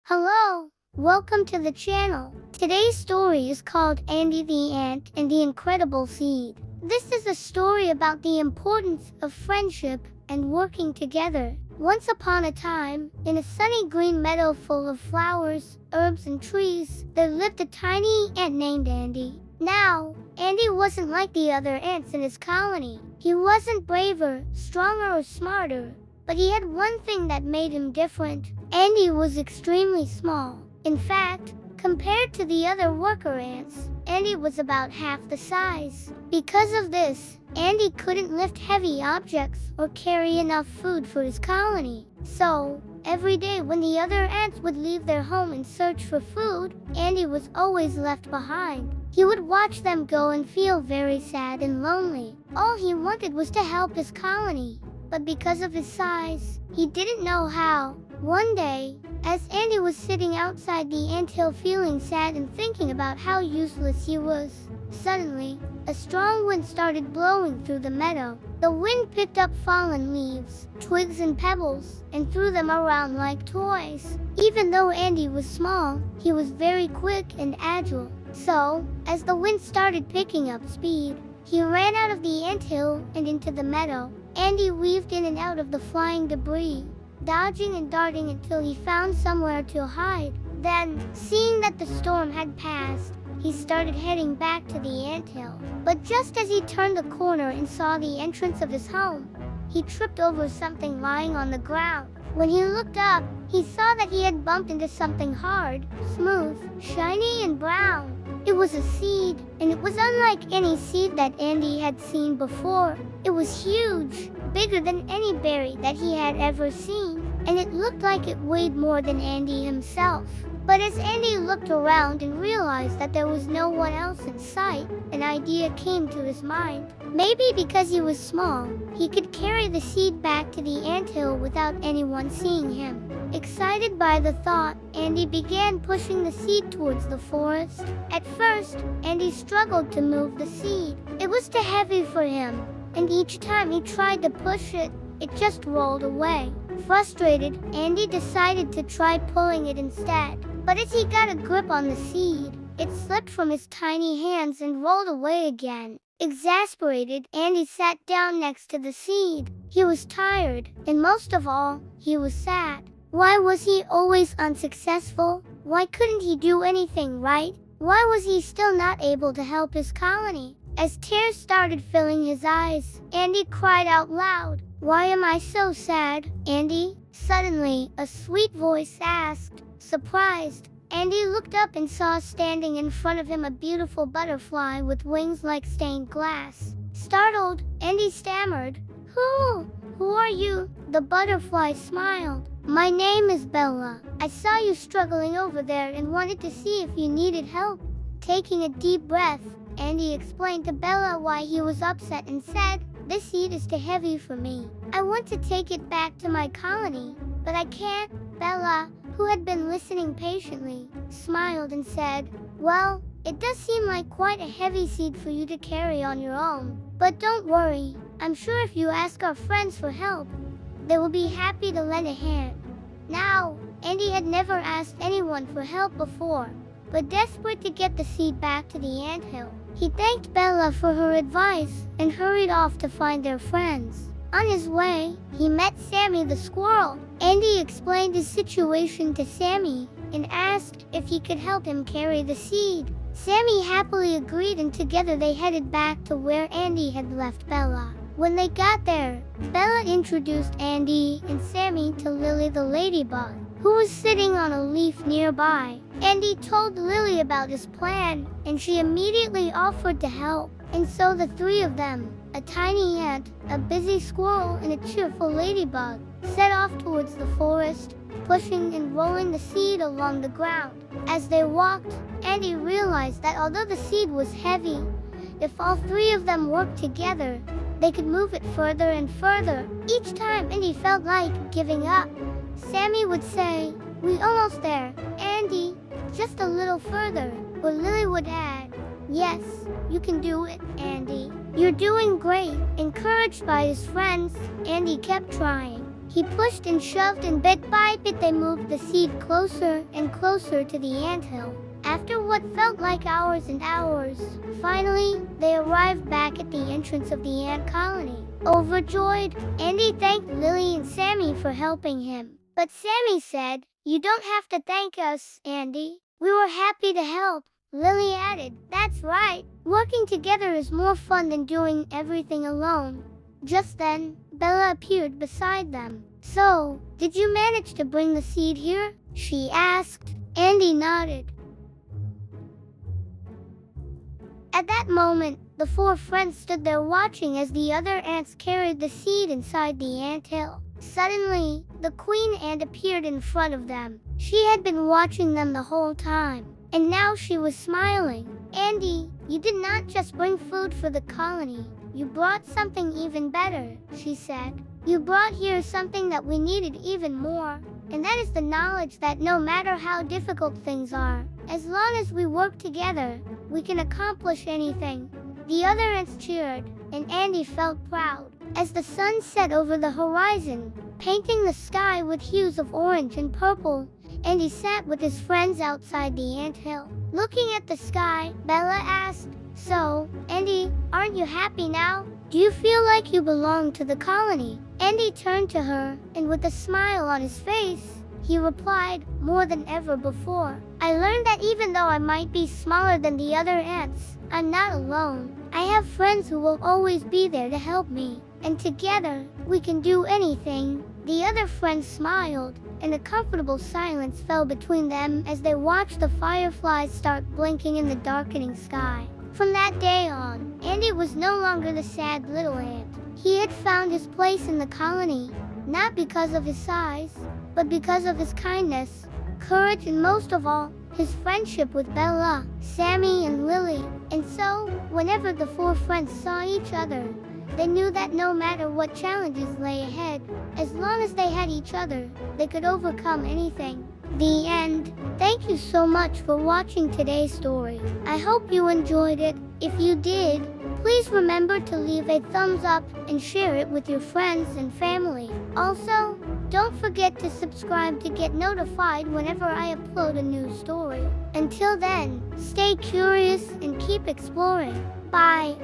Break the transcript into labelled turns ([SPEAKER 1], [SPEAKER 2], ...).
[SPEAKER 1] Hello, welcome to the channel. Today's story is called Andy the Ant and the Incredible Seed. This is a story about the importance of friendship and working together. Once upon a time, in a sunny green meadow full of flowers, herbs, and trees, there lived a tiny ant named Andy. Now, Andy wasn't like the other ants in his colony. He wasn't braver, stronger, or smarter. But he had one thing that made him different. Andy was extremely small. In fact, compared to the other worker ants, Andy was about half the size. Because of this, Andy couldn't lift heavy objects or carry enough food for his colony. So, every day when the other ants would leave their home in search for food, Andy was always left behind. He would watch them go and feel very sad and lonely. All he wanted was to help his colony. But because of his size, he didn't know how. One day, as Andy was sitting outside the anthill feeling sad and thinking about how useless he was, suddenly, a strong wind started blowing through the meadow. The wind picked up fallen leaves, twigs, and pebbles, and threw them around like toys. Even though Andy was small, he was very quick and agile. So, as the wind started picking up speed, he ran out of the anthill and into the meadow. Andy weaved in and out of the flying debris, dodging and darting until he found somewhere to hide. Then, seeing that the storm had passed, he started heading back to the anthill. But just as he turned the corner and saw the entrance of his home, he tripped over something lying on the ground. When he looked up, he saw that he had bumped into something hard, smooth, shiny, and brown. It was a seed, and it was unlike any seed that Andy had seen before. It was huge, bigger than any berry that he had ever seen, and it looked like it weighed more than Andy himself. But as Andy looked around and realized that there was no one else in sight, an idea came to his mind. Maybe because he was small, he could carry the seed back to the anthill without anyone seeing him. Excited by the thought, Andy began pushing the seed towards the forest. At first, Andy struggled to move the seed. It was too heavy for him, and each time he tried to push it, it just rolled away. Frustrated, Andy decided to try pulling it instead. But as he got a grip on the seed, it slipped from his tiny hands and rolled away again. Exasperated, Andy sat down next to the seed. He was tired, and most of all, he was sad. Why was he always unsuccessful? Why couldn't he do anything right? Why was he still not able to help his colony? As tears started filling his eyes, Andy cried out loud, "Why am I so sad, Andy?" Suddenly, a sweet voice asked. Surprised, Andy looked up and saw standing in front of him a beautiful butterfly with wings like stained glass. Startled, Andy stammered, Who are you?" The butterfly smiled. "My name is Bella. I saw you struggling over there and wanted to see if you needed help." Taking a deep breath, Andy explained to Bella why he was upset and said, "This seed is too heavy for me. I want to take it back to my colony, but I can't." Bella, who had been listening patiently, smiled and said, "Well, it does seem like quite a heavy seed for you to carry on your own. But don't worry, I'm sure if you ask our friends for help, they will be happy to lend a hand." Now, Andy had never asked anyone for help before, but desperate to get the seed back to the anthill, he thanked Bella for her advice and hurried off to find their friends. On his way, he met Sammy the Squirrel. Andy explained his situation to Sammy and asked if he could help him carry the seed. Sammy happily agreed, and together they headed back to where Andy had left Bella. When they got there, Bella introduced Andy and Sammy to Lily the Ladybug, who was sitting on a leaf nearby. Andy told Lily about his plan, and she immediately offered to help. And so the three of them, a tiny ant, a busy squirrel, and a cheerful ladybug, set off towards the forest, pushing and rolling the seed along the ground. As they walked, Andy realized that although the seed was heavy, if all three of them worked together, they could move it further and further. Each time Andy felt like giving up, Sammy would say, "We almost there, Andy, just a little further." Or Lily would add, "Yes, you can do it, Andy. You're doing great." Encouraged by his friends, Andy kept trying. He pushed and shoved, and bit by bit they moved the seed closer and closer to the anthill. After what felt like hours and hours, finally, they arrived back at the entrance of the ant colony. Overjoyed, Andy thanked Lily and Sammy for helping him. But Sammy said, "You don't have to thank us, Andy. We were happy to help." Lily added, "That's right. Working together is more fun than doing everything alone." Just then, Bella appeared beside them. "So, did you manage to bring the seed here?" she asked. Andy nodded. At that moment, the four friends stood there watching as the other ants carried the seed inside the anthill. Suddenly, the queen ant appeared in front of them. She had been watching them the whole time, and now she was smiling. "Andy, you did not just bring food for the colony. You brought something even better," she said. "You brought here something that we needed even more, and that is the knowledge that no matter how difficult things are, as long as we work together, we can accomplish anything." The other ants cheered, and Andy felt proud. As the sun set over the horizon, painting the sky with hues of orange and purple, Andy sat with his friends outside the anthill. Looking at the sky, Bella asked, "So, Andy, aren't you happy now? Do you feel like you belong to the colony?" Andy turned to her, and with a smile on his face, he replied, "More than ever before. I learned that even though I might be smaller than the other ants, I'm not alone. I have friends who will always be there to help me, and together, we can do anything." The other friends smiled, and a comfortable silence fell between them as they watched the fireflies start blinking in the darkening sky. From that day on, Andy was no longer the sad little ant. He had found his place in the colony, not because of his size, but because of his kindness, courage, and most of all, his friendship with Bella, Sammy, and Lily. And so, whenever the four friends saw each other, they knew that no matter what challenges lay ahead, as long as they had each other, they could overcome anything. The end. Thank you so much for watching today's story. I hope you enjoyed it. If you did, please remember to leave a thumbs up and share it with your friends and family. Also, don't forget to subscribe to get notified whenever I upload a new story. Until then, stay curious and keep exploring. Bye.